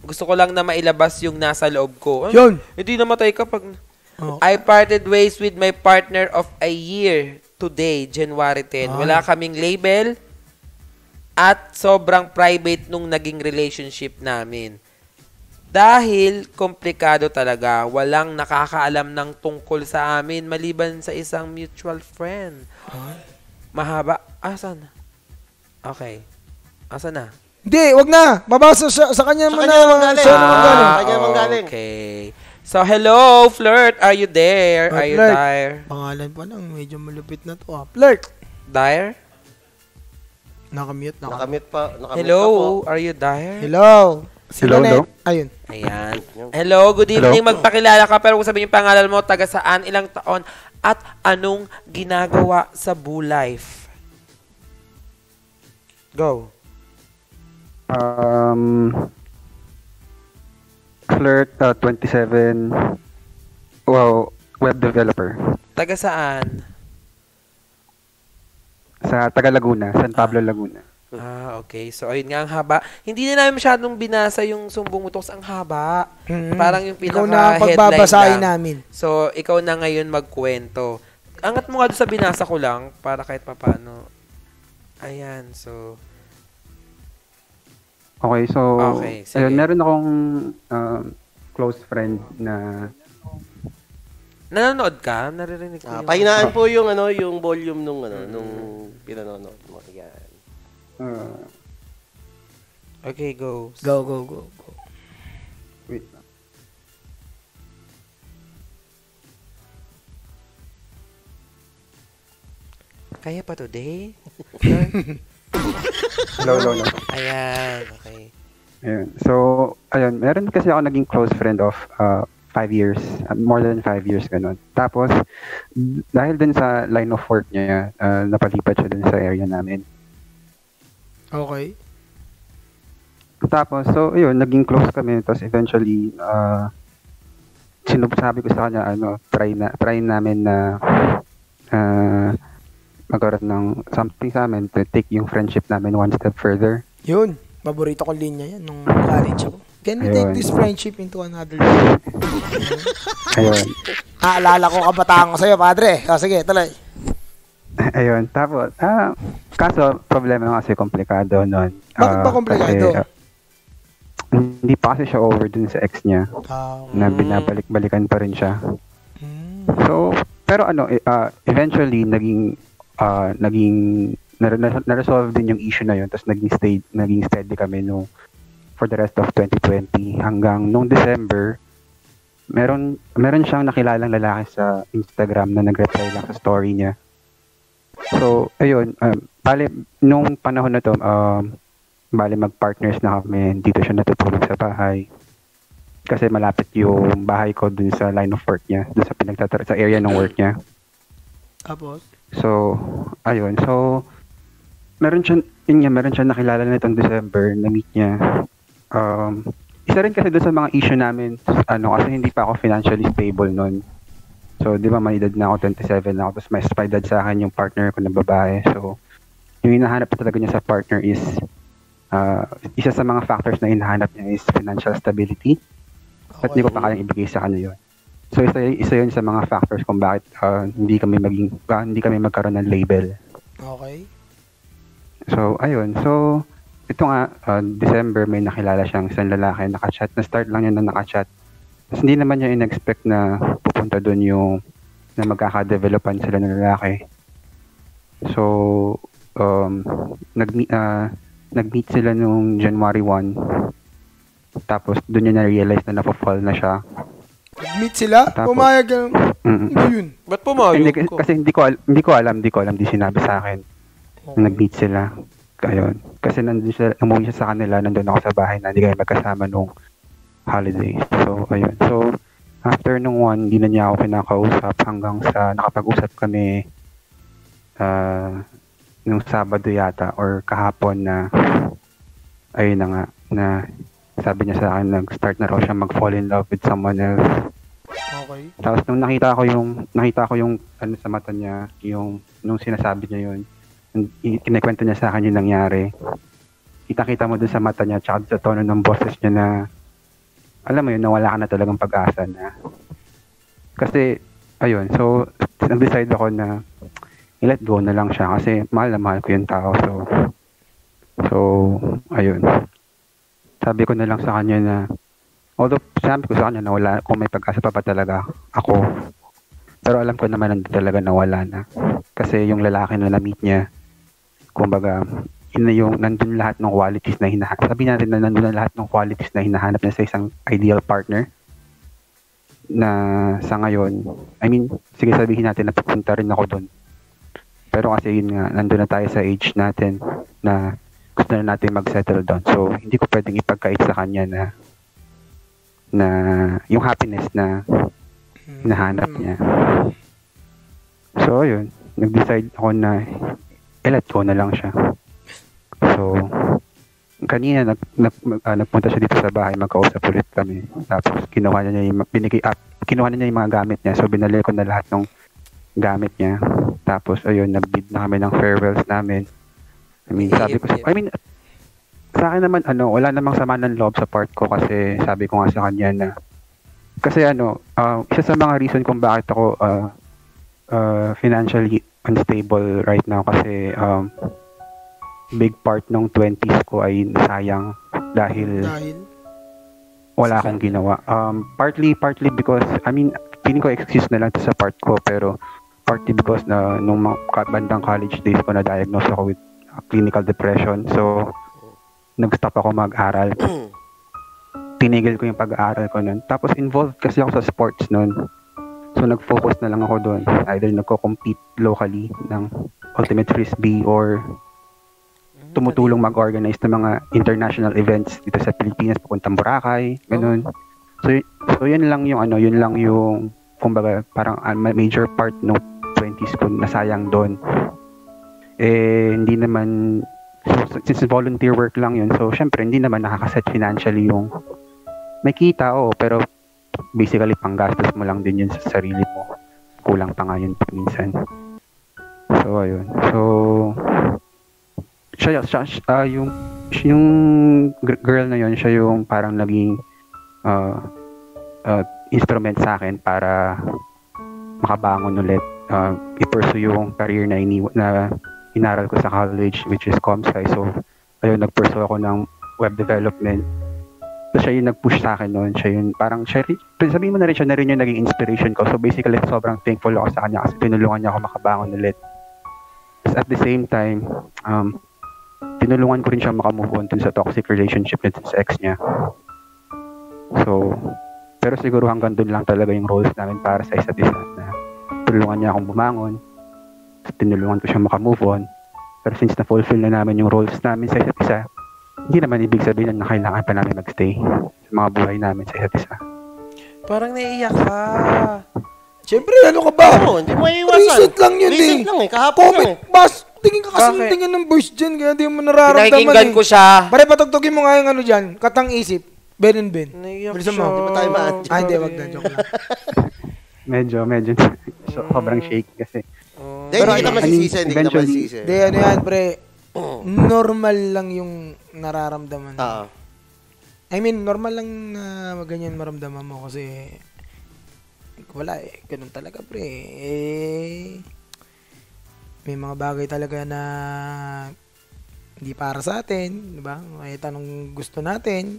Gusto ko lang na mailabas yung nasa loob ko. Yun. Hindi namatay ka pag... Oh. I parted ways with my partner of a year today, January 10. Wala kaming label at sobrang private nung naging relationship namin. Dahil komplikado talaga, walang nakakaalam ng tungkol sa amin maliban sa isang mutual friend. Mahaba. Asan? Okay. Asan na? Hindi, wag na. Mabasa sa kanya mo na. Sa kanya manggaling. Okay. So, hello, Flirt. Are you there? Are you Flirt. there? Pangalan pa lang, medyo malupit na to. Flirt. There? Nakamute. Nakamute pa. Hello, are you there? Hello. Hello, hello. Ayun. Ayan. Hello, good evening. Magpakilala ka pero kung sabihin yung pangalan mo, taga saan, ilang taon, at anong ginagawa sa Boo Life? Go. Flirt, 27, wow, web developer. Taga saan? Sa Taga Laguna, San Pablo, Laguna. Okay. So, ayun nga, ang haba. Hindi na namin masyadong binasa yung sumbong mo, Toks. Ang haba. Parang yung Ikaw na pinaka-headline pagbabasahin lang. namin. So, ikaw na ngayon magkwento. Angat mo nga doon sa binasa ko lang para kahit papano. Ayan, so... Okay, so, Okay, sige. ayun, meron akong close friend na... Nanonood ka? Naririnig ko yung... Pahinaan po yung yung volume nung nung pinanonood mo. Yan. Okay, go. Go. Wait lang. Kaya pa today? Hello. Ayan, okay. Ayun. So, ayun, meron kasi ako naging close friend of 5 years, more than 5 years, ganun. Tapos, dahil dun sa line of work niya, napalipat siya dun sa area namin. Okay. Tapos, so, ayun, naging close kami. Tapos, eventually, sabi ko sa kanya, try namin na magkaroon ng something sa amin to take yung friendship namin one step further. Yun. Paborito ko linya yan nung college ako. Can we take this friendship into another level? Ayun. Aalala ko kabataan ko sa'yo, padre. Sige, tuloy. Ayun. Tapos, kaso, problema nga kasi komplikado nun. Bakit ba komplikado? Kasi, hindi pa kasi siya over dun sa ex niya. Na binabalik-balikan pa rin siya. So, pero eventually, na-resolve din yung issue na yun. Tapos naging steady kami for the rest of 2020 hanggang nung December, meron siyang nakilalang lalaki sa Instagram na nag-reply lang sa story niya. So, ayun, nung panahon na to, mag-partners na kami, dito siya natutulog sa bahay. Kasi malapit yung bahay ko dun sa line of work niya, dun sa area ng work niya. Tapos? So, ayun. So, meron siya nakilala na itong December, na-meet niya. Isa rin kasi doon sa mga issue namin, kasi hindi pa ako financially stable noon. So, di ba, may edad na ako, 27 na ako, tapos may edad sa akin yung partner ko na babae. So, yung hinahanap talaga niya sa partner is, isa sa mga factors na hinahanap niya is financial stability. At hindi ko pa kayang ibigay sa kanya yun. So, isa yun sa mga factors kung bakit hindi kami magkaroon ng label. Okay. So, ayun. So, ito nga, December, may nakilala siyang isang lalaki, nakachat. Na-start lang niya na nakachat. Tapos hindi naman niya in-expect na pupunta doon na magkaka-developan sila ng lalaki. So, nag-meet sila nung January 1. Tapos, doon niya na-realize na napafall na siya. Nag-meet sila? Tapos, pumayag ka. Hindi yun. Ba't pumayag ka? Kasi hindi ko alam, di sinabi sa akin. Nag-meet sila. Ayun. Kasi umuwi siya sa kanila, nandun ako sa bahay na hindi kami magkasama nung holiday. So, ayun. So, after nung one, hindi na niya ako kinakausap hanggang sa nakapag-usap kami nung Sabado yata or kahapon na ayun na nga, na sabi niya sa akin, nag-start na raw siya mag-fall in love with someone else. Okay. Tapos nung nakita ko yung sa mata niya, nung sinasabi niya yun, kinikwento niya sa akin yung nangyari. Kita-kita mo dun sa mata niya, tsaka sa tono ng boses niya na alam mo yun, nawala ka na talagang pag-asa na. Kasi, ayun, so, nag-decide ako na i-let go na lang siya kasi mahal na mahal ko yung tao. So, ayun. Sabi ko na lang sa kanya na, although sabi ko sa kanya na wala, kung may pag-asa pa ba talaga ako. Pero alam ko naman nandun talaga na wala na. Kasi yung lalaki na na-meet niya, kumbaga, nandun lahat ng qualities na hinahanap. Sabi natin na nandun na lahat ng qualities na hinahanap niya sa isang ideal partner. Na sa ngayon, I mean, sige sabihin natin na pupunta rin ako doon. Pero kasi yun nga, nandun na tayo sa age natin na gusto na natin mag-settle down. So, hindi ko pwedeng ipagkait sa kanya na yung happiness na hinahanap niya. So, ayun. Nag-decide ako na i-let go na lang siya. So, kanina nagpunta siya dito sa bahay, magkausap ulit kami. Tapos kinuha niya yung mga gamit niya. So binalik ko na lahat ng gamit niya. Tapos ayun, nag-bid na kami ng farewells namin. I mean, sa akin naman wala namang sama ng loob sa part ko kasi sabi ko nga sa kanya na kasi isa sa mga reason kung bakit ako financially unstable right now kasi big part ng 20s ko ay sayang dahil wala akong ginawa. Partly because, I mean, feeling ko excuse na lang to sa part ko, pero partly because na nung bandang college days ko na-diagnose ako with clinical depression. So, nag-stop ako mag-aral. Tinigil ko yung pag-aaral ko nun. Tapos involved kasi ako sa sports nun. So, nag-focus na lang ako doon. Either nagko-compete locally ng Ultimate Frisbee or tumutulong mag-organize ng mga international events dito sa Pilipinas, papuntang Boracay, ganun. So yun lang yung kumbaga parang major part ng 20s ko nasayang doon. Hindi naman since volunteer work lang yun, so syempre hindi naman nakakaset financially yung may kita pero basically panggastos mo lang din yun sa sarili mo. Kulang pa nga yun minsan. So ayun. So siya yung girl na yun, siya yung parang naging instrument sa akin para makabangon ulit, i-pursue yung career na inaral ko sa college, which is ComSci. So ayun, nag-pursue ako ng web development. So siya yung nag-push sa akin noon. Siya yung parang sabihin mo na rin, siya na rin yung naging inspiration ko. So basically sobrang thankful ako sa kanya kasi tinulungan niya ako makabangon ulit. At the same time, tinulungan ko rin siya makamove on dun sa toxic relationship niya sa ex niya. So, pero siguro hanggang dun lang talaga yung roles namin para sa isa't isa na tulungan niya akong bumangon, tinulungan ko siya makamove on. Pero since na-fulfill na namin yung roles namin sa isa't isa, hindi naman ibig sabihin na kailangan pa namin magstay sa mga buhay namin sa isa't isa. Parang naiiyak ka. Siyempre, ano ka ba? Oo, hindi mo iiwasan. Recent lang yun Recent lang kahapon Comment, lang bas. Tingin ka kasi Bakit? ng tingin ng voice dyan, kaya di mo nararamdaman Pinakinggan ko siya. Pare, patugtugin mo nga yung dyan, katang isip, Ben and Ben. Naiiyak Bilisan siya. mo. Di ba tayo maan? Hindi, wag na, joke lang. Medyo sobrang shake kasi. Hindi, hindi kita masisisi, hindi kita eventually- masisisi. Hindi, ano yan, pre, normal lang yung nararamdaman. I mean, normal lang na ganyan maramdaman mo kasi wala ganun talaga, pre. May mga bagay talaga na hindi para sa atin, di ba? Kahit anong gusto natin,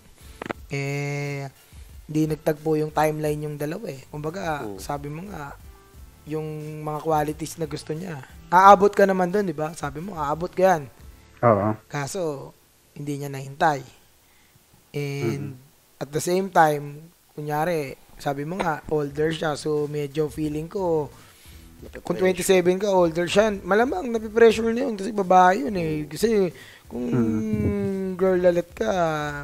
hindi nagtagpo yung timeline yung dalawa eh. Kumbaga, sabi mo nga, yung mga qualities na gusto niya, aabot ka naman doon, di ba? Sabi mo, aabot ka yan. Oo. Kaso, hindi niya nahintay. And, at the same time, kunyari, sabi mo nga, older siya, so medyo feeling ko, kung 27 ka, older siya, malamang napipressure na yun kasi babae yun eh. Kasi kung girl lalat ka,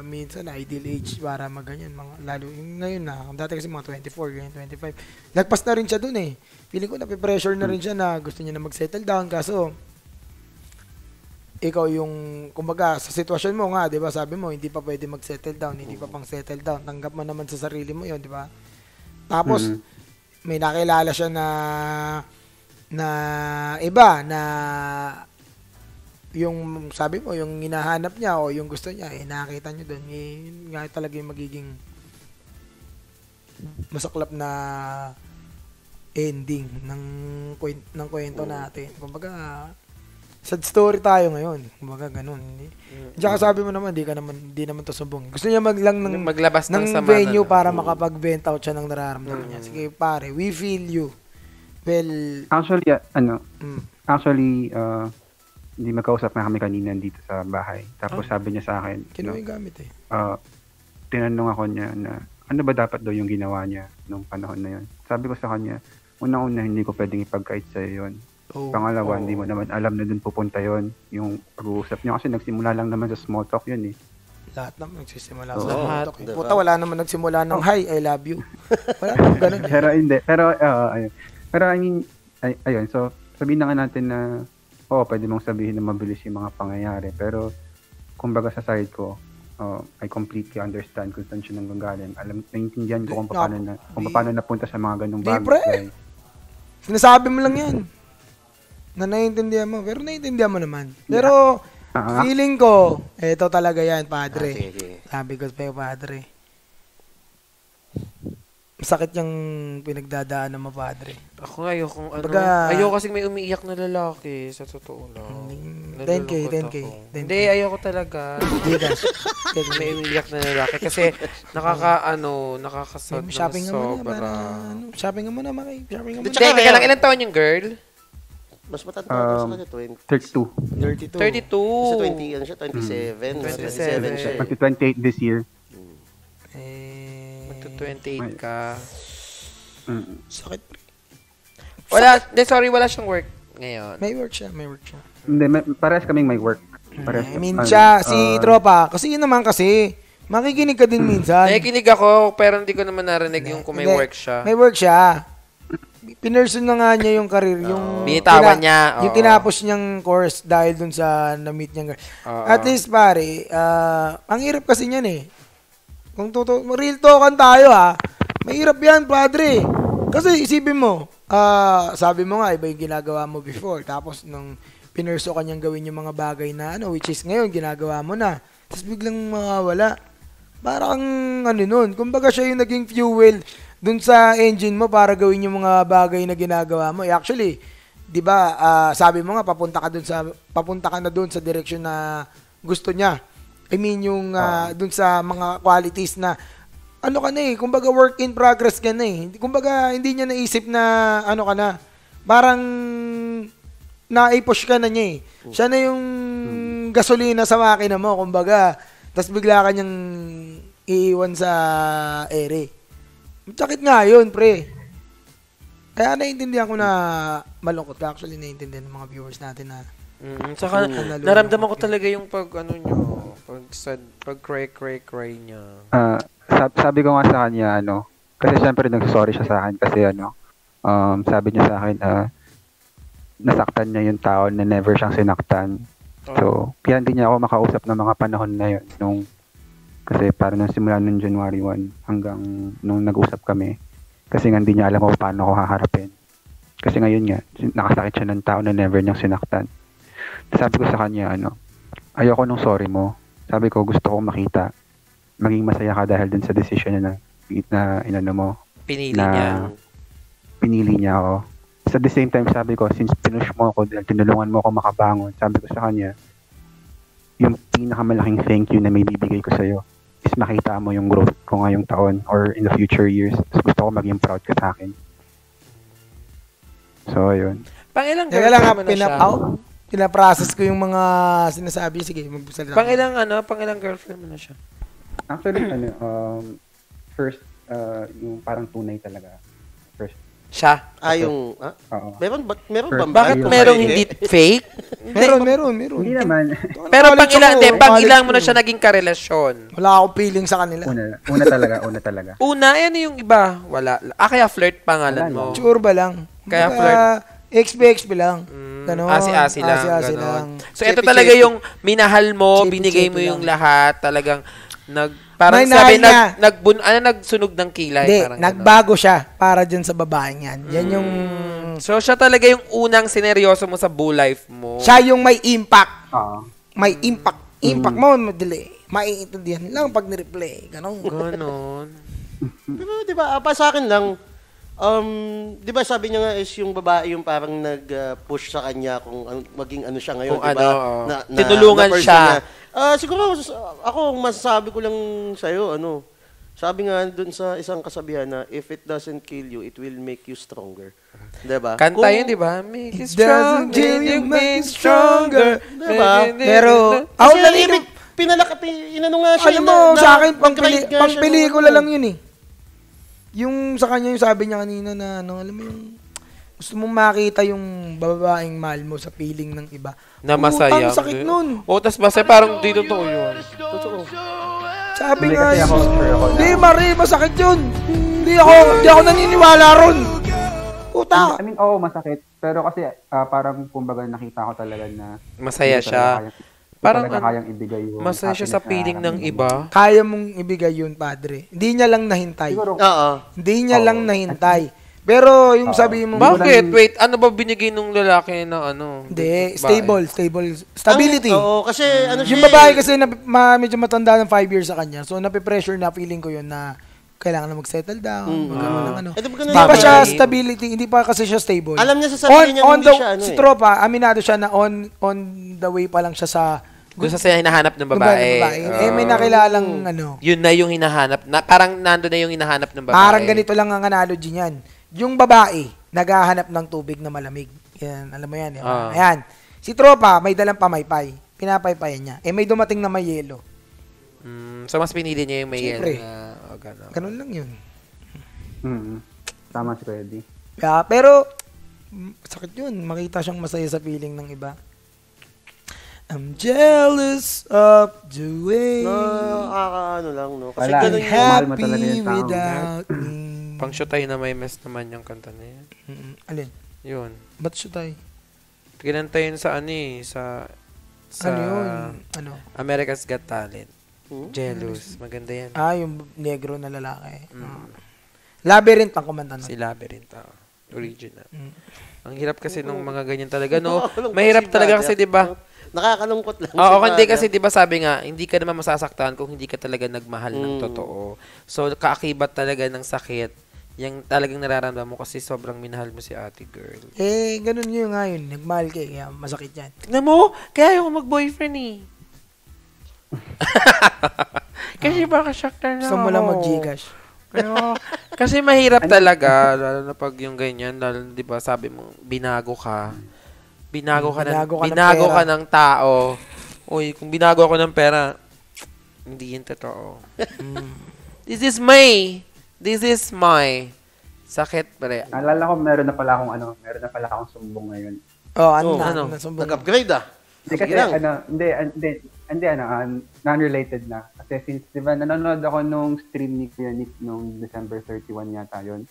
minsan ideal age para maganyan. Lalo yung ngayon na, dati kasi mga 24, ganyan, 25. Lagpas na rin siya dun eh. Feeling ko napipressure na rin siya na gusto niya na mag-settle down. Kaso, ikaw yung, kumbaga, sa sitwasyon mo nga, di ba, sabi mo, hindi pa pwede mag-settle down, hindi pa pang settle down. Tanggap mo naman sa sarili mo yun, di ba? Tapos, may nakilala siya na iba na yung sabi mo yung hinahanap niya o yung gusto niya nakita niyo doon nga talaga yung magiging masaklap na ending ng kwento natin. Kumbaga, sad story tayo ngayon. Kumbaga, ganun. Tsaka sabi mo naman, di naman to sumbong. Gusto niya maglabas ng sama venue na, para makapag-vent out siya ng nararamdaman niya. Sige, pare, we feel you. Well, actually, hindi magkausap na kami kanina dito sa bahay. Tapos sabi niya sa akin, kinuha yung gamit eh. Tinanong ako niya na, ano ba dapat daw yung ginawa niya nung panahon na yun? Sabi ko sa kanya, unang-una hindi ko pwedeng ipagkait sa'yo yun. Pangalawa, hindi mo naman alam na dun pupunta yun. Yung pag-uusap niya kasi nagsimula lang naman sa small talk yun eh. Lahat naman nagsisimula sa small talk. Puta, wala naman nagsimula ng, hi, I love you. Wala naman ganun eh. Pero hindi. Ayun. Pero I mean, ayun. So, sabihin na nga natin na, pwede mong sabihin na mabilis yung mga pangyayari. Pero, kumbaga sa side ko, I completely understand kung saan siya nanggagaling. Naiintindihan ko kung paano napunta sa mga ganung bagay. Sinasabi mo lang yan. Na naiintindihan mo. Pero naiintindihan mo naman. Pero, feeling ko, eto talaga yan, padre. Sabi ko sa'yo, padre. Masakit yung pinagdadaan ng mga padre. Ako nga, ayoko kasing may umiiyak na lalaki, sa totoo lang. 10K. Hindi, ayoko talaga. May umiiyak na lalaki kasi nakakasad na sobra. Shopping ka muna, Maki. Teka lang, ilan taon yung girl? Mas matanda pa sa kanya, 32. 32. Kasi 20, ano siya, 27. 27 siya. 28 this year. 28 ka. Sakit. Wala siyang work ngayon. May work siya. Hindi, parehas kaming may work. Siya, si Tropa, kasi yun naman kasi, makikinig ka din minsan. Nakikinig ako, pero hindi ko naman narinig yung kung may work siya. May work siya. Pinerson na nga niya yung career, yung binitawan niya. Yung tinapos niyang course dahil dun sa na-meet niyang girl. At least, pare, ang hirap kasi niyan eh. Kung real talkan tayo mahirap yan, padre. Kasi isipin mo, sabi mo nga, iba yung ginagawa mo before. Tapos nung pinerso ka niyang gawin yung mga bagay na which is ngayon, ginagawa mo na. Tapos biglang mawawala. Parang nun. Kumbaga siya yung naging fuel dun sa engine mo para gawin yung mga bagay na ginagawa mo. Actually, di ba, sabi mo nga, papunta ka na dun sa direction na gusto niya. I mean, yung dun sa mga qualities na kumbaga work in progress ka na eh. Kumbaga, hindi niya naisip na ka na. Parang na-push ka na niya eh. Siya na yung gasolina sa makina mo, kumbaga. Tapos bigla ka niyang iiwan sa ere. Sakit nga yun, pre. Kaya naiintindihan ko na malungkot ka. Actually, naiintindihan ng mga viewers natin na saka naramdaman ko talaga yung pag cry niya. Sabi ko nga sa kanya kasi syempre nagsorry siya sa akin kasi sabi niya sa akin nasaktan niya yung tao na never siyang sinaktan. So, kaya hindi niya ako makausap ng mga panahon na yun kasi parang nung simula nung January 1 hanggang nung nag-usap kami kasi nga hindi niya alam kung paano ko haharapin. Kasi ngayon nga, nakasakit siya ng tao na never niyang sinaktan. Sabi ko sa kanya, ayoko nung sorry mo. Sabi ko, gusto kong makita. Maging masaya ka dahil dun sa decision na inano mo. Pinili niya ako. So, at the same time, sabi ko, since pinush mo ako, dahil tinulungan mo ako makabangon, sabi ko sa kanya, yung pinakamalaking thank you na may bibigay ko sa'yo is makita mo yung growth ko ngayong taon or in the future years. So, gusto ko maging proud ka sa akin. So, ayun. Pangilang girlfriend mo na siya? Pinaprocess ko yung mga sinasabi. Sige, magsalita. Pangilang girlfriend mo na siya? Actually, first, yung parang tunay talaga. First. Siya? Yung, Oo. Meron ba? Bakit merong hindi fake? Meron. Hindi naman. Pero pang ilang mo na siya naging karelasyon? Wala akong feeling sa kanila. Una talaga. Ano yung iba? Wala. Kaya flirt pangalan mo? Churba lang. Kaya flirt. XP lang. Ganon. Asi-asi lang. Asi-asi Ganon. lang. So, ito talaga yung minahal mo, binigay mo yung lahat, talagang parang sabi, nagsunog ng kilay. Hindi, parang nagbago siya para dyan sa babaeng yan. Yan yung... So, siya talaga yung unang sineryoso mo sa bull life mo. Siya yung may impact. May impact. Impact mo, madali. Maiintindihan lang pag ni-replay. Ganon. Pero di ba, sa akin lang, di ba sabi niya nga is yung babae yung parang nag-push sa kanya kung maging ano siya ngayon, Kung di ba? tinulungan person siya. niya. Siguro, ako, masasabi ko lang sa'yo, sabi nga dun sa isang kasabihan na, if it doesn't kill you, it will make you stronger. Di ba? Kanta yun, di ba? Make it doesn't strong, kill you, make it stronger. Di ba? Pero, Ako ako lang inano nga siya. alam mo, sa akin, pang nag-ride nga siya pelikula ng- lang yun eh. Yung sa kanya, yung sabi niya kanina na, alam mo yung, gusto mong makita yung babaeng mahal mo sa feeling ng iba. Na masaya. Ang sakit nun. O, tas masaya, parang di totoo yun. Totoo. Sabi Hindi nga kasi ako sure ako na. Hindi, Marie, masakit yun. Hindi ako naniniwala ron. Puta. I mean, oo, masakit. Pero kasi parang kumbaga nakita ko talaga na Masaya hindi siya. talaga Parang kayang ibigay yung masaya siya sa happiness na feeling ng nararamdaman iba. mo. Kaya mong ibigay yun, padre. Hindi niya lang nahintay. Siguro, Oo. Hindi niya lang nahintay. Pero yung sabi mo, Bakit? Wait, ano ba binigay nung lalaki na ano? hindi, Babae? stability. Oo, kasi ano siya. Yung babae kasi medyo matanda ng 5 years sa kanya. So, nape-pressure na feeling ko yun na kailangan na mag-settle down. Magkaroon ng ano. Eh, di ba ganun Hindi pa naman? siya stability, hindi pa kasi siya stable. Alam niya sa sarili niya hindi siya si Tropa, aminado siya na on the way pa lang siya sa Doon sa hinahanap ng babae. babae. May nakilalang ano. Yun na yung hinahanap. Parang nando na yung hinahanap ng babae. Parang ganito lang ang analogy niyan. Yung babae, naghahanap ng tubig na malamig. Yan, alam mo yan. Yan. Ayan. Si Tropa, may dalang pamaypay. Pinapaypayan niya. May dumating na may yelo. So, mas pinili niya yung may Siyempre. yelo. Gano'n. Ganun lang yun. Tama si Freddy. Yeah, pero, sakit yun. Makita siyang masaya sa feeling ng iba. I'm jealous of the way Nakakaano lang, no? Kasi Wala. ganun you're yung... Mahal mo talaga happy yung tao. without me. Pang shotay na may mess naman yung kanta na yan. Alin? Yun. Ba't siya tayo? Kinanta yun sa ano eh, sa Ano yun? Ano? America's Got Talent. Jealous. Maganda yan. Yung negro na lalaki. Labyrinth ang kumanta nun. Si Labyrinth. Original. Mm. Ang hirap kasi nung mga ganyan talaga, no? Nakakalungkot Mahirap si talaga Brother. kasi, di ba? Nakakalungkot lang. Oo, si hindi Brother. kasi 'di ba sabi nga, hindi ka naman masasaktan kung hindi ka talaga nagmahal ng totoo. So kaakibat talaga ng sakit, yung talagang nararamdaman mo kasi sobrang minahal mo si ate girl. Ganun yun nga yun. Nagmahal ka, kaya masakit yan. Tignan mo, kaya ayoko mag-boyfriend eh. Kasi baka saktan lang Gusto mo lang ako. mag-Gcash. Pero, kasi mahirap talaga, lalo na pag yung ganyan, lalo na, 'di ba, sabi mo, binago ka Binago ka ng ka pera. ng tao. Uy, kung binago ako ng pera, hindi yun totoo. This is my sakit, pre. Naalala ko, meron na pala akong sumbong ngayon. ano? Nasumbong. Nag-upgrade Hindi Sige kasi, lang. non-related na. Kasi since, di ba, nanonood ako nung stream ni Kuya Nick nung December 31 yata yun.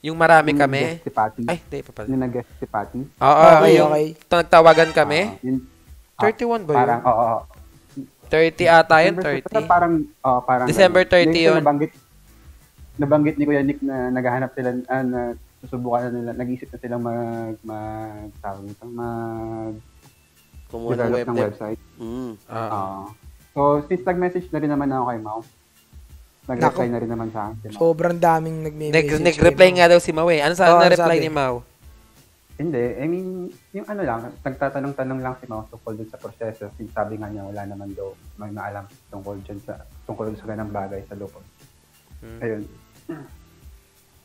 Yung marami Yung kami. guest si Patty. Ay, di pa pala. Yung nag-guest si Patty. Oo, Okay, yung okay. nagtawagan kami. Yun, 31 ba yun? parang, oo. 30 ata yun, Basta 30. parang December 30 Hindi, yun. Nabanggit ni Kuya Nick na naghahanap sila, na susubukan na nila, nag-isip na silang Kumuha ng develop ng web. website. Oo. So, since nag-message na rin naman ako kay Mau, nag-reply na rin naman sa akin si Mau. Sobrang daming nagme-message. Nag-reply nga daw si Mau eh. Ano Oo, na reply sabi. ni Mau? Hindi, I mean, yung ano lang, nagtatanong-tanong lang si Mau tungkol dun sa proseso. Sabi nga niya, wala naman daw may maalam tungkol sa ganang bagay sa lupon. Ayun.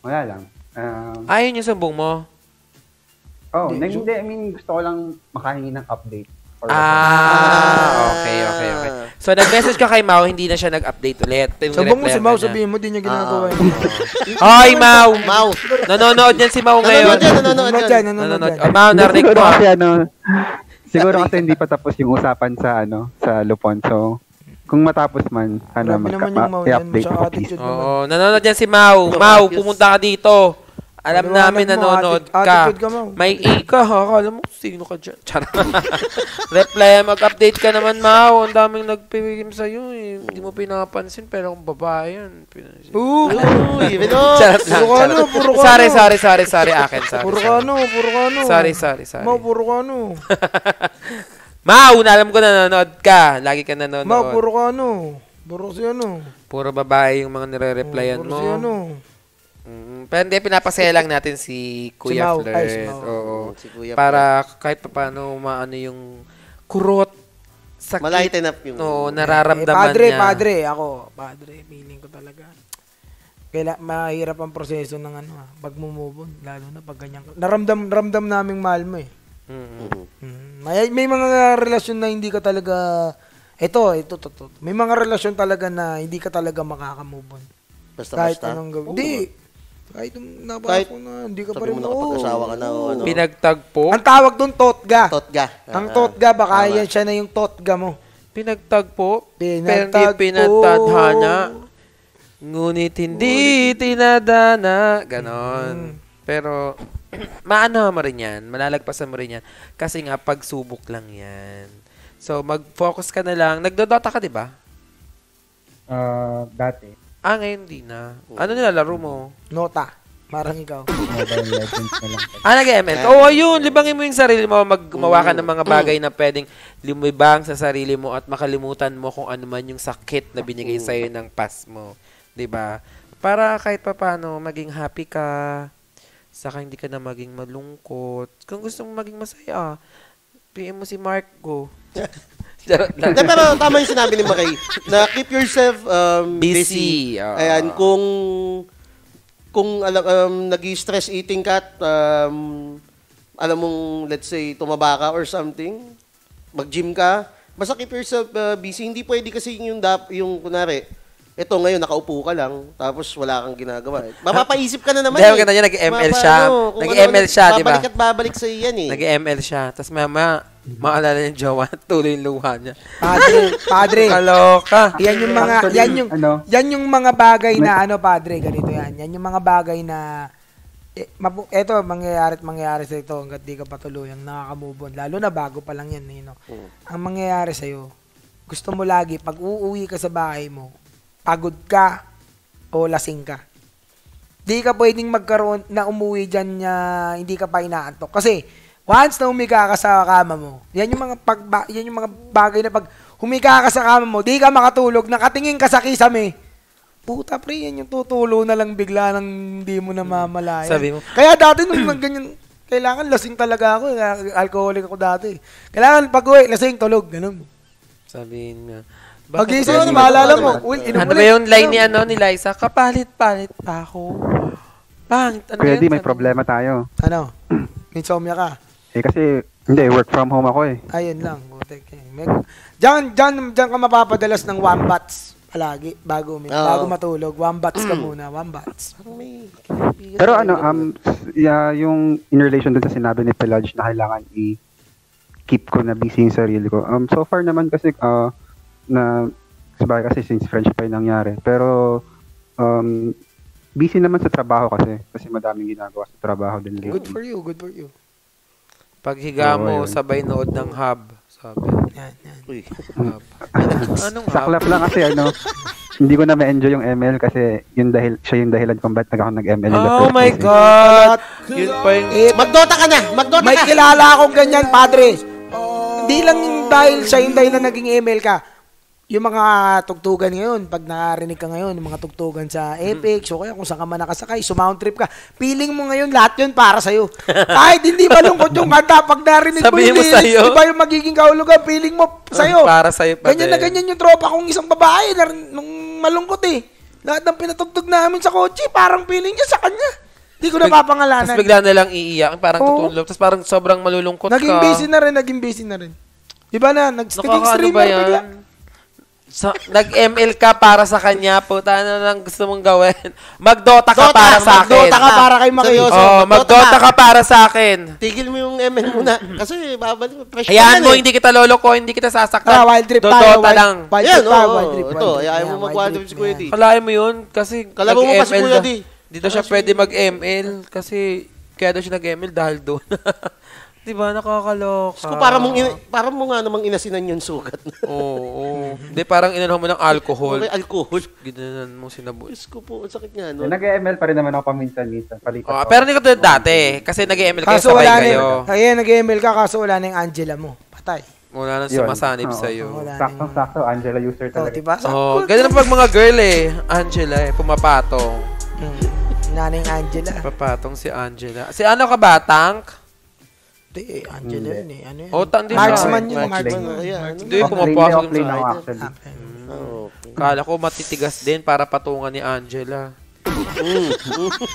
Wala lang. Ayun yung sumbong mo. Hindi, I mean, gusto ko lang makahingi ng update. Or Okay. So, nag-message ka kay Mau, hindi na siya nag-update ulit. Sabong mo si Mau, Niya. sabihin mo, di niya ginagawa yun. Hoy, Mau! Mau! Nanonood yan si Mau ngayon. Nanonood yan. Nanonood Oh, yan. Mau, narinig siguro mo. kasi siguro kasi hindi pa tapos yung usapan sa lupon. So, kung matapos man, sana Grabe naman yung Mau yan, i-update masyang ako please. attitude naman. Oo, nanonood yan si Mau. Mau, pumunta ka dito. Alam Paliwanag namin mo, nanonood attitude ka. ka, Mau. May A ka, ha? Akala mo, sino ka dyan? Charot. Reply, mag-update ka naman, Mau. Ang daming nagpipilim sa'yo, eh. Hindi mo pinapansin, pero kung babae yan. Uy, Bino! Charot lang, Puro ka ano, charot. puro ka Sorry, akin. Puro ka ano. Sorry. Mau, puro ka ano. Mau, alam ko nanonood ka. Lagi ka nanonood. Mau, puro ka ano. Puro kasi ano. Puro babae yung mga nire-replyan Puro mo. si ano. Pero hindi, pinapasaya lang natin si Kuya Mau. Ay, si Flirt. Mau. Oo. Si Kuya Para kahit paano maano yung kurot, sakit. Malighten up yung... No, nararamdaman padre, niya. Padre, feeling ko talaga. Mahirap ang proseso ng pag move on, lalo na pag ganyan. Ramdam naming mahal mo eh. May mga relasyon na hindi ka talaga, ito. May mga relasyon talaga na hindi ka talaga makaka-move on. Kahit Basta-basta. anong gawin. Hindi. Kahit Kahit ko na, hindi ka pa Sabi rin. mo nakapag-asawa ka na o ano. Pinagtagpo. Ang tawag doon, totga. Totga. Ang totga, baka Tama. yan siya na yung totga mo. Pinagtagpo. Pinagtagpo. Pero hindi pinatadhana. Ngunit hindi tinadana. Ganon. Pero, maano mo rin yan. Malalagpasan mo rin yan. Kasi nga, pagsubok lang yan. So, mag-focus ka na lang. Nagdodota ka, di ba? Dati. Ngayon di na. Ano nilalaro mo? Nota. Parang ikaw. Mobile Legends na lang. Nag-ML. Oo, ayun. Libangin mo yung sarili mo. Gumawa ka ng mga bagay na pwedeng lumibang sa sarili mo at makalimutan mo kung ano man yung sakit na binigay sa'yo ng past mo. 'Di ba? Para kahit papaano maging happy ka. Saka hindi ka na maging malungkot. Kung gusto mong maging masaya, PM mo si Marco. Charot lang. Hindi, pero tama yung sinabi ni Makay na keep yourself busy. Ayan, kung nag-stress eating ka at alam mong, let's say, tumaba ka or something, mag-gym ka, basta keep yourself busy. Hindi pwede kasi yung kunwari, ito ngayon, nakaupo ka lang, tapos wala kang ginagawa. Mapapaisip ka na naman Hindi, maganda niya, nag-ML siya. Nag-ML siya, di ba? Babalik at babalik sa yan eh. Nag-ML siya. Tapos mama, maalala niya yung jowa, tuloy yung luha niya. Padre. Kaloka. Yan yung mga Actually, yan yung mga bagay na padre, ganito yan. Yan yung mga bagay na eto mangyayari sa ito hangga't di ka patuluyang nakaka-move on. Lalo na bago pa lang yan, Ang mangyayari sa iyo, gusto mo lagi pag uuwi ka sa bahay mo, pagod ka o lasing ka. Di ka pwedeng magkaroon na umuwi diyan na hindi ka pa inaantok kasi once na humiga ka sa kama mo, yan yung mga bagay na pag humiga ka sa kama mo, di ka makatulog, nakatingin ka sa kisame. Puta pre, yan yung tutulo na lang bigla nang hindi mo na mamalayan. Sabi mo. Kaya dati nung ganyan, kailangan lasing talaga ako. Alcoholic ako dati. Kailangan pag-uwi, lasing, tulog, ganun. Sabihin nga. Pag-isip, maalala mo. Ano ba yung line ni Liza? Kapalit-palit pa ako. Pangit. Kuya D, may problema tayo. Ano? Insomnia ka? Kasi, hindi, work from home ako eh. Ayun lang. Diyan ka mapapadalas ng wombats. Palagi, bago matulog. Wombats ka muna, wombats. Pero yung in relation dun sa sinabi ni Pelage na kailangan i-keep ko na busy yung sarili ko. So far naman kasi, na sabay kasi since French pa yung nangyari. Pero, busy naman sa trabaho kasi madaming ginagawa sa trabaho din lately. Good for you. Paghiga mo, yun. sabay nood ng hub. Sabi. Yan. Uy. Hub. Anong hub? Saklap lang kasi hindi ko na ma-enjoy yung ML kasi siya yung dahilan kung ba't ako nag-ML in the Oh first my place. God! Yun pa yung... Magdota ka na! Magdota May ka! kilala akong ganyan, padre. Hindi lang yung dahil siya yung dahil na naging ML ka. Yung mga tugtugan ngayon, pag nakarinig ka ngayon, yung mga tugtugan sa Epic, so kaya kung saan ka man nakasakay, sumount trip ka, feeling mo ngayon, lahat yun para sa'yo. Kahit hindi malungkot yung kanta, pag narinig mo Sabihin yung mo lyrics, sa'yo. iba yung magiging kahulugan, feeling mo sa'yo. Para sa'yo pa Ganyan na din. ganyan yung tropa kong isang babae, nung malungkot eh. Lahat ng pinatugtog namin sa kotse, parang feeling niya sa kanya. Di ko napapangalanan. Tapos bigla na lang iiyak, parang tutulog. Tapos parang sobrang malulungkot ka. Naging busy na rin. Diba na, naging Nakakaano ba streamer yan? bigla. Nag-ML ka para sa kanya, puta na lang gusto mong gawin. Magdota ka para sa akin. Magdota ka para kay Maki. Seryoso. Magdota ka para sa akin. Tigil mo yung ML muna. Kasi babalik. Fresh Hayaan mo, eh. hindi kita loloko, hindi kita sasaktan. Wild trip tayo. Dodota lang. Wild Yan, trip tayo, oo. wild trip. Ito, ayaw mo mag-wild trip si Kuya D. Kalahin mo yun, kasi Kalaban mo pa si Kuya D. Dito siya pwede mag-ML, kasi kaya daw siya nag-ML dahil doon. Diba, nakakaloka. So, parang mo nga namang inasinan yung sugat. Oo. Hindi, parang inanon mo ng alcohol. Okay, alcohol. Ginanan mo sinaboy. Diyos ko po, ang sakit nga, no? Nag-ML pa rin naman ako paminsan-minsan. Palipat Pero hindi ko to dati, kasi nag-ML kayo, Kaso sabay wala kayo. na. Nag-ML ka, kaso wala na yung Angela mo. Patay. Wala nang Yun. sumasanib Oo. sa'yo. Wala Saktong-sakto, Angela user Oh, talaga. diba? Oh, ganyan pag mga girl eh. Angela eh, pumapatong. Nanay Angela. Papatong si Angela. Si ano ka ba, Tank? Hindi, Angela yun eh. Ano yun? Oh, Tank din Marksman siya. yun, marksman. Ayan. Hindi, pumapasok Offlane sa ako item. actually. Okay. Kala ko matitigas din para patungan ni Angela.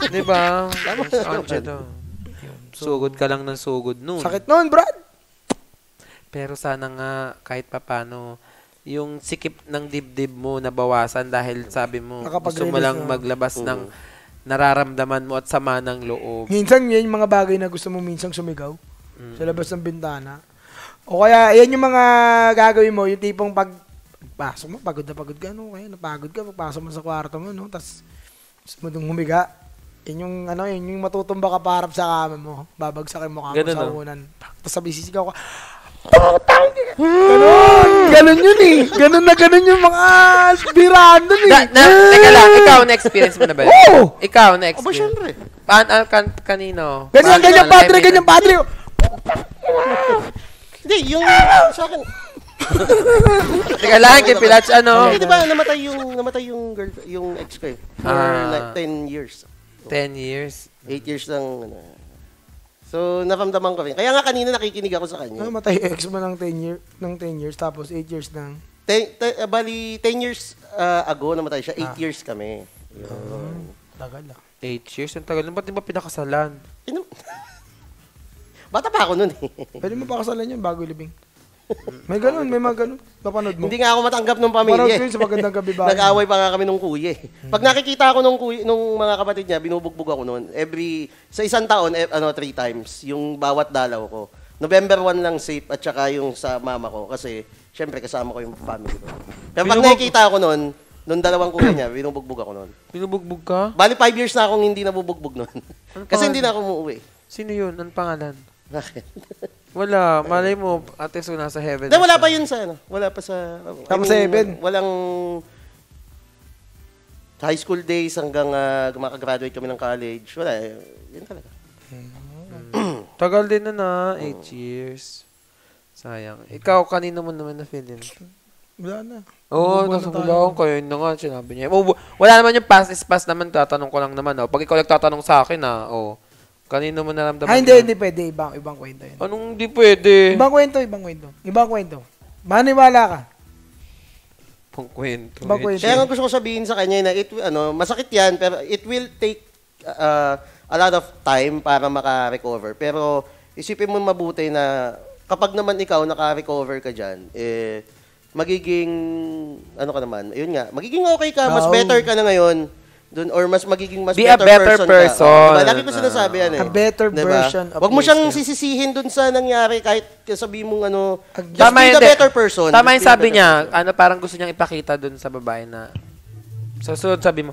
Di ba? Si Angela. Sugod ka lang ng sugod nun. Sakit nun, Brad. Pero sana nga kahit papano yung sikip ng dibdib mo nabawasan dahil sabi mo gusto mo Nakapag-release lang na. maglabas ng nararamdaman mo at sama ng loob. Minsan yan yung mga bagay na gusto mo minsang sumigaw sa labas ng bintana. O kaya, yan yung mga gagawin mo, yung tipong pagpasok mo, pagod na pagod ka, no? Kaya napagod ka, pagpasok mo sa kwarto mo, no? Tapos, gusto mo dong humiga. Yan yung, yun yung matutumba ka parap sa kama mo. Babagsakin mo ka Ganun, sa no? unan. Tapos sabi, sisigaw ka, Ganon yun eh. Ganon yung mga birando eh. Teka lang, ikaw na-experience mo na ba? Oo! Ikaw Aba, na-experience. syempre. Kanino? Ganyan padre. Hindi, yung sa akin. Teka lang, kay Pilach, ano? Di ba namatay yung girl, yung ex ko eh. For like 10 years. 10 years. 8 years lang. So, naramdaman ko rin. Kaya nga kanina nakikinig ako sa kanya. Matay ex mo ng 10 years tapos 8 years ng Bali, 10 years ago namatay siya. 8 years kami. Yun. tagal ah. 8 years? Ang tagal. Ba't di ba pinakasalan? Bata pa ako nun eh. Pwede mo pa kasalan yun bago libing. May ganun, may mga ganun. Napanood mo. Hindi nga ako matanggap ng Panood pamilya. ko yun sa Magandang Gabi Bayan. Nag-away pa nga kami nung kuya eh. Pag nakikita ako nung mga kapatid niya, binubugbog ako noon. Sa isang taon, 3 times, yung bawat dalaw ko. November 1 lang safe at saka yung sa mama ko kasi syempre kasama ko yung family ko. Pero pag nakikita ako noon, nung dalawang kuya niya, binubugbog ako noon. Binubugbog ka? Bali 5 years na akong hindi nabubugbog noon. Kasi hindi na ako umuwi. Sino yun? Anong pangalan? Bakit? Wala. Malay mo, ate so nasa heaven. Hindi, na wala siya. pa yun sa ano. Wala pa sa... Tapos sa heaven? Walang high school days hanggang makagraduate kami ng college. Wala. Yun talaga. Tagal din na 8 years. Sayang. Ikaw, kanino mo naman na-feel yun? Wala na. Oo, Bubuan na nasa tayo. Bulacan ko. Yun na nga, sinabi niya. Wala naman yung past is past naman. Tatanong ko lang naman. Oh. Pag ikaw nagtatanong sa akin, kanino mo naramdaman? Hindi pwede. Ibang kwento yun. Anong hindi pwede? Ibang kwento. Maniwala ka. Pang kwento. Ibang kwento. Kaya nga gusto ko sabihin sa kanya na masakit yan, pero it will take a lot of time para maka-recover. Pero isipin mo mabuti na kapag naman ikaw naka-recover ka dyan, magiging, magiging okay ka, mas better ka na ngayon, dun, or mas magiging mas Be a better person. Ka. Diba? Lagi ko sinasabi yan eh. A better version of Wag mo siyang yourself. sisisihin dun sa nangyari kahit sabihin mong just Tama be yun, the better person. Tama yung Just be the sabi better niya. person. Parang gusto niyang ipakita dun sa babae na sa sunod sabi mo,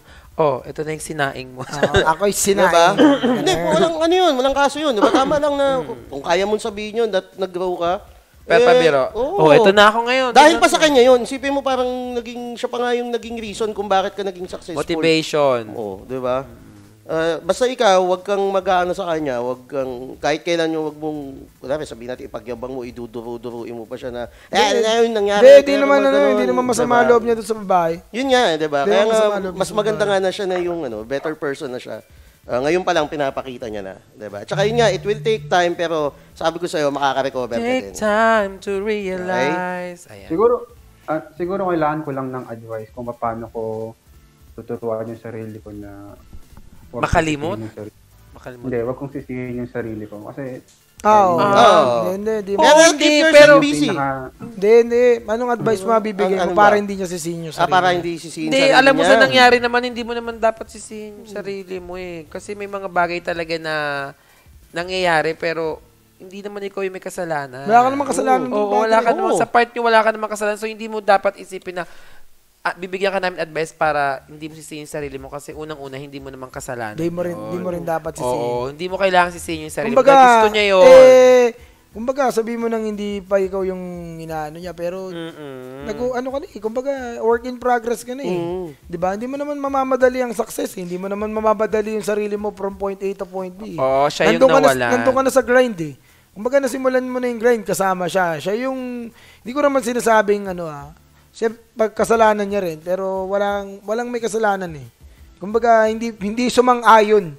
ito na yung sinaing mo. Ako'y sinain. Diba? Hindi, walang kaso yun. Diba? Tama lang na kung kaya mong sabihin yun, that nag-grow ka. Pabiro. Ito na ako ngayon. Dahil pa sa kanya yun, isipin mo parang siya pa nga yung naging reason kung bakit ka naging successful. Motivation. Oo, di ba? Basta ikaw, wag kang mag-aano sa kanya, kahit kailan yung wag mong, sabihin natin, ipagyabang mo, iduduro-duruin mo pa siya na, yun nangyari. Hindi naman masama diba? loob niya doon sa babae. Yun nga, di ba? Hindi Kaya naman nga, masama loob mas sa maganda babae. nga na siya na yung better person na siya. Ngayon pa lang pinapakita niya na, 'di ba? Tsaka yun nga, it will take time pero sabi ko sa iyo makaka-recover ka din. Take time to realize. Ayan. Siguro kailangan ko lang ng advice kung paano ko tuturuan yung sarili ko na wag Makalimot? kong sisihin yung sarili. Makalimut. Hindi, wag kong sisihin yung sarili ko. Kasi Oo. Oo. Hindi. Kaya nga, keep yourself busy. Hindi. Anong advice mabibigay mo Ano para ba? hindi niya sisihin yung sarili? Para hindi sisihin Hindi, sarili alam mo niya. sa nangyari naman, hindi mo naman dapat sisihin yung sarili mo eh. Kasi may mga bagay talaga na nangyayari pero hindi naman ikaw yung may kasalanan. Wala ka naman kasalanan. Oo, wala ka naman. Sa part nyo, wala ka naman kasalanan. So, hindi mo dapat isipin na bibigyan ka namin advice para hindi mo sisihin yung sarili mo kasi unang-una, hindi mo naman kasalanan. Hindi mo rin dapat sisihin. Oo, hindi mo kailangan sisihin yung sarili mo. Kumbaga, Gusto niya yun. kumbaga, sabi mo nang hindi pa ikaw yung inaano niya, pero ano ka na eh, kumbaga, work in progress ka na eh. Di ba? Hindi mo naman mamamadali ang success eh. Hindi mo naman mamamadali yung sarili mo from point A to point B. Oo, siya yung Nandun ka nawala. Nandun ka na sa grind eh. Kumbaga nasimulan mo na yung grind, kasama siya. Siya yung, hindi ko naman sinasabing siya pagkasalanan niya rin, pero walang may kasalanan eh. Kumbaga hindi sumang-ayon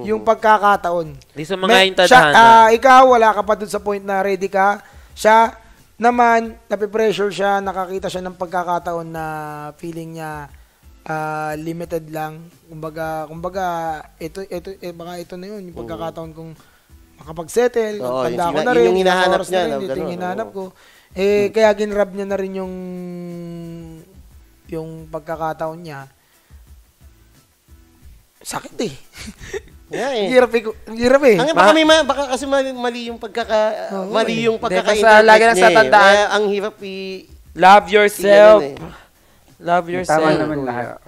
yung pagkakataon. Hindi sumang-ayon tadhana. Ikaw, wala ka pa dun sa point na ready ka. Siya naman, napipressure siya, nakakita siya ng pagkakataon na feeling niya limited lang. Kumbaga ito na yun, yung pagkakataon kong makapag-settle, tanda ko na rin, yung hinahanap niya, ito yung hinahanap ko. Kaya ginrab niya na rin yung pagkakataon niya. Sakit eh. Yeah, eh. Hirap eh. Baka kasi mali yung pagkaka-interpret lagi lang sa tandaan. Ang hirap Love yourself. Love yourself. Tama naman lahat.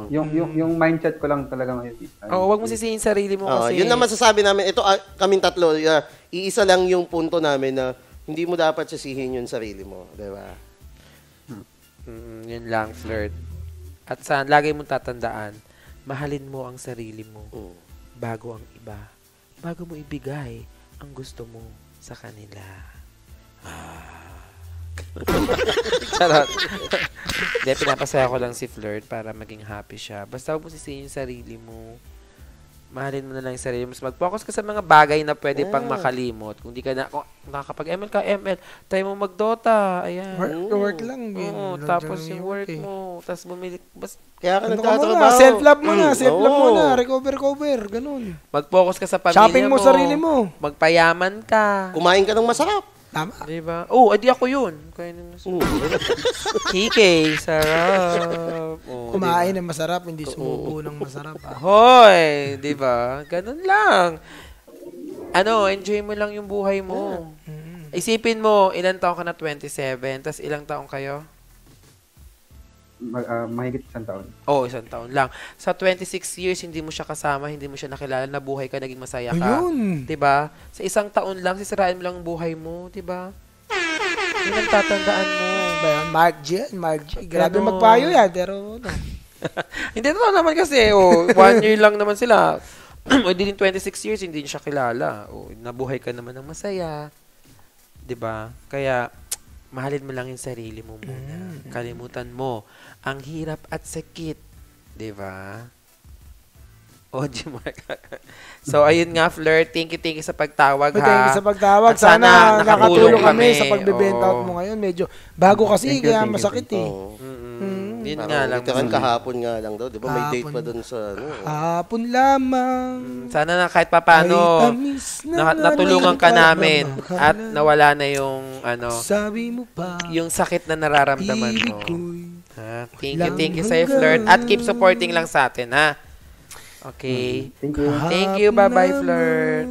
Yung mindset ko lang talaga ngayon. Wag mo sisihin sarili mo kasi. Yun naman sasabi namin. Ito, kaming tatlo, iisa lang yung punto namin na hindi mo dapat sisihin yung sarili mo. Diba? Yun lang, flirt. At lagi mong tatandaan, mahalin mo ang sarili mo bago ang iba. Bago mo ibigay ang gusto mo sa kanila. Charot. Hindi, pinapasaya ko lang si Flirt para maging happy siya. Basta huwag mo sisihin yung sarili mo. Mahalin mo na lang yung sarili mo. Mas mag-focus ka sa mga bagay na pwede pang makalimot. Kung di ka kung nakakapag-ML ka, ML. Try mo mag-Dota. Ayan. Work lang. Tapos yung work mo. Tapos bumili. Kaya ka nagtatrabaho. Self-love mo na. Self-love mo na. Recover. Ganun. Mag-focus ka sa pamilya mo. Shopping mo sarili mo. Magpayaman ka. Kumain ka ng masarap. Tama. Diba? Edi ako yun. Kike, sarap. Kumain ng masarap, hindi sumubo ng masarap. Hoy, diba? Ganun lang. Enjoy mo lang yung buhay mo. Isipin mo, ilang taong ka na? 27. Tapos ilang taong kayo? Mahigit 1 taon. 1 taon lang. Sa 26 years, hindi mo siya kasama, hindi mo siya nakilala, nabuhay ka, naging masaya ka. Ayun. Diba? Sa 1 taon lang, sisirain mo lang ang buhay mo. Diba? Yun ang tatandaan mo. Mark G. Grabe magpayo yan, pero hindi totoo naman kasi. 1 year lang naman sila. O din 26 years, hindi siya kilala. Nabuhay ka naman ng masaya. Diba? Kaya, mahalin mo lang yung sarili mo muna. Kalimutan mo ang hirap at sakit. Diba? Mark. So, ayun nga, Flirt. Thank you sa pagtawag, ha? Thank you sa pagtawag. At sana nakatulong kami sa kami. pagbebenta out mo ngayon. Medyo bago kasi, kaya masakit eh. Yun nga lang. Kahapon nga lang daw. Di ba may date pa doon sa Hapon lamang. Sana na kahit papano natulungan ka namin at nawala na yung sabi mo pa, yung sakit na nararamdaman mo. Ha? Thank you sa'yo, Flirt. At keep supporting lang sa atin, ha? Okay. Thank you. Bye-bye, Flirt.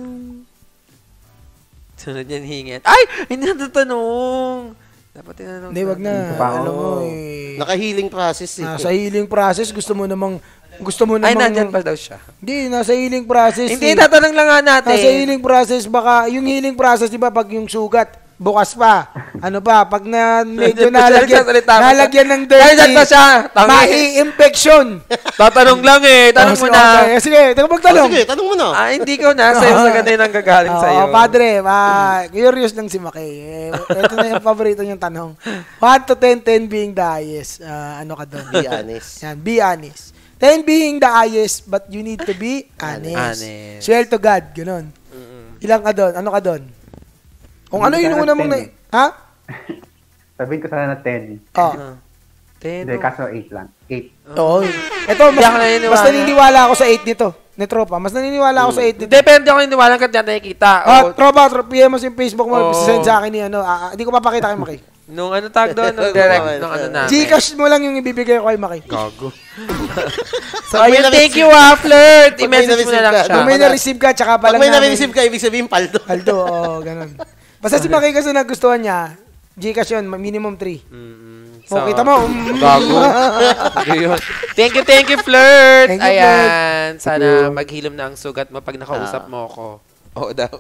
Sunod yan hingin. Ay! Hindi natatanong. Dapat tinanong. Hindi, wag na. Alam mo naka-healing process eh. Nasa healing process, gusto mo namang Ay, nandyan pa daw siya. Hindi, nasa healing process. Hindi, tatanong lang nga natin. Nasa healing process, baka, yung healing process, di ba, pag yung sugat, bukas pa. Pag medyo nalagyan ng dirty, mai-infection. Tatanong lang eh. Tanong mo na. Sige, magtanong. Sige, tanong mo na. Hindi ko na. Sa'yo sa ganun ang gagaling sa'yo. Padre, curious lang si Makay. Ito na yung paborito niyang tanong. 1 to 10, 10 being the highest. Ano ka doon? Be honest. Yan, be honest. 10 being the highest, but you need to be honest. Swear to God, ganun. Ilang ka doon? Ano ka doon? Kung ano yung una mong ha? Sabihin ko sana na 10. 10. Hindi, kaso 8 lang. 8. Oo. Ito, mas naniniwala ako sa 8 nito. Ni Tropa. Mas naniniwala ako sa 8 nito. Depende ako naniniwala ka dyan nakikita. Tropa, PM mo sa Facebook mo. Send sa akin ni hindi ko papakita kay Maki. Nung tag doon, nung direct, nung namin. Gcash mo lang yung ibibigay ko kay Maki. Gago. So, ayun, thank you, Flirt. I-message mo na lang siya. Kung may na-receive ka, tsaka pa lang namin. Pag may na-receive ka, ibig sabihin paldo. Paldo, ganun. Basta si Maki kasi nagustuhan niya, Gcash yun, minimum 3. So, kita mo. Gago. Thank you, Flirt. Thank you, Ayan. Sana maghilom na ang sugat mo pag nakausap mo ako. Daw.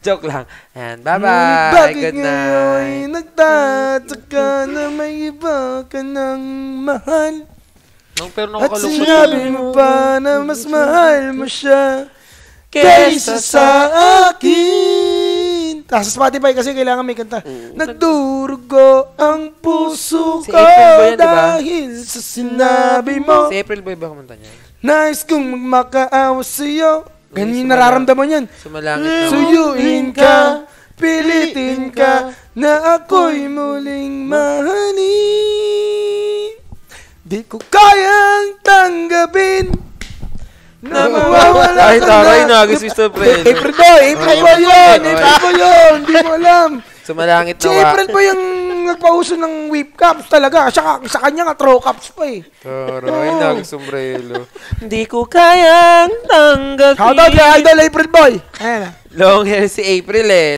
Joke lang. Ayan. Bye-bye. Good night. Nagtataka na may iba ka ng mahal. Pero at sinabi mo pa na mas mahal mo siya kaysa sa akin. Sa Spotify kasi kailangan may kanta. Nagdurugo ang puso Si ko April Boy yan, di ba? dahil sa sinabi mo. Si April Boy ba kumanta niya? Nais kong magmakaawa sa'yo. Ganyan nararamdaman yan. Sumalangit na. Suyuin ka, pilitin ka, na ako'y muling mahalin. Di ko kayang tanggapin na mawawala Ay, ka taray na. na. Gusto Mr. Fred. April Boy yun! April Boy yun! Di mo alam. Sumalangit Si na wa. April Boy yung nagpauso ng whip caps talaga. Sa kanya nga, throw caps pa eh. Taray na. Sombrero. Hindi ko kayang tanggapin. Shoutout kay Idol April Boy. Ayan na. Long hair si April eh.